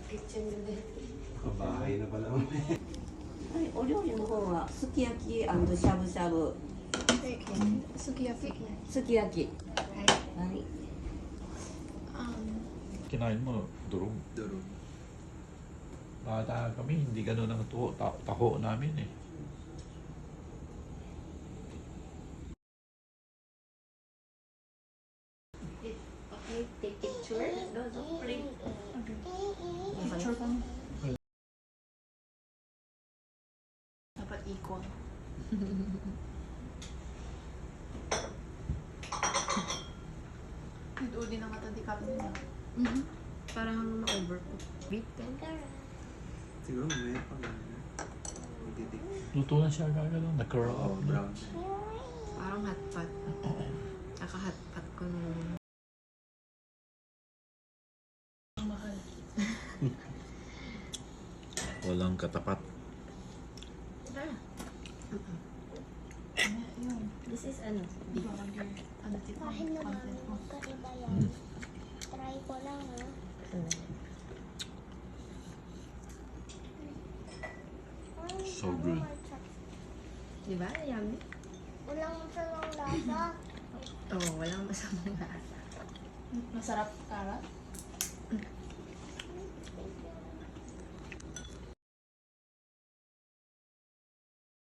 Kabahay na pala. はい、お料理の方はすき焼きしゃぶしゃぶ。すき焼き。すき焼き。はい。はい。 Kinain mo, durog. Durog. Bata kami, hindi ganun ang taho namin eh. Okay, take picture. Don't play. Picture ka mo. Dapat ikon. Ito din ang mata di kami nila. Parang ma-over ko. Beef din. Siguro mamaya pa lang. Magtitik. Luto na siya agad, na-curl up. Oh, brown. Parang hotpot. Kaka-hotpot ko nung... Mahal. Walang katapat. Yun. This is ano? Burger. Ano dito? Kahit naman, Content mo. magkaiba yan. Try ko lang ha. So good. Diba? Yummy? Walang masamang lasa. Oo, walang masamang lasa. Masarap karat.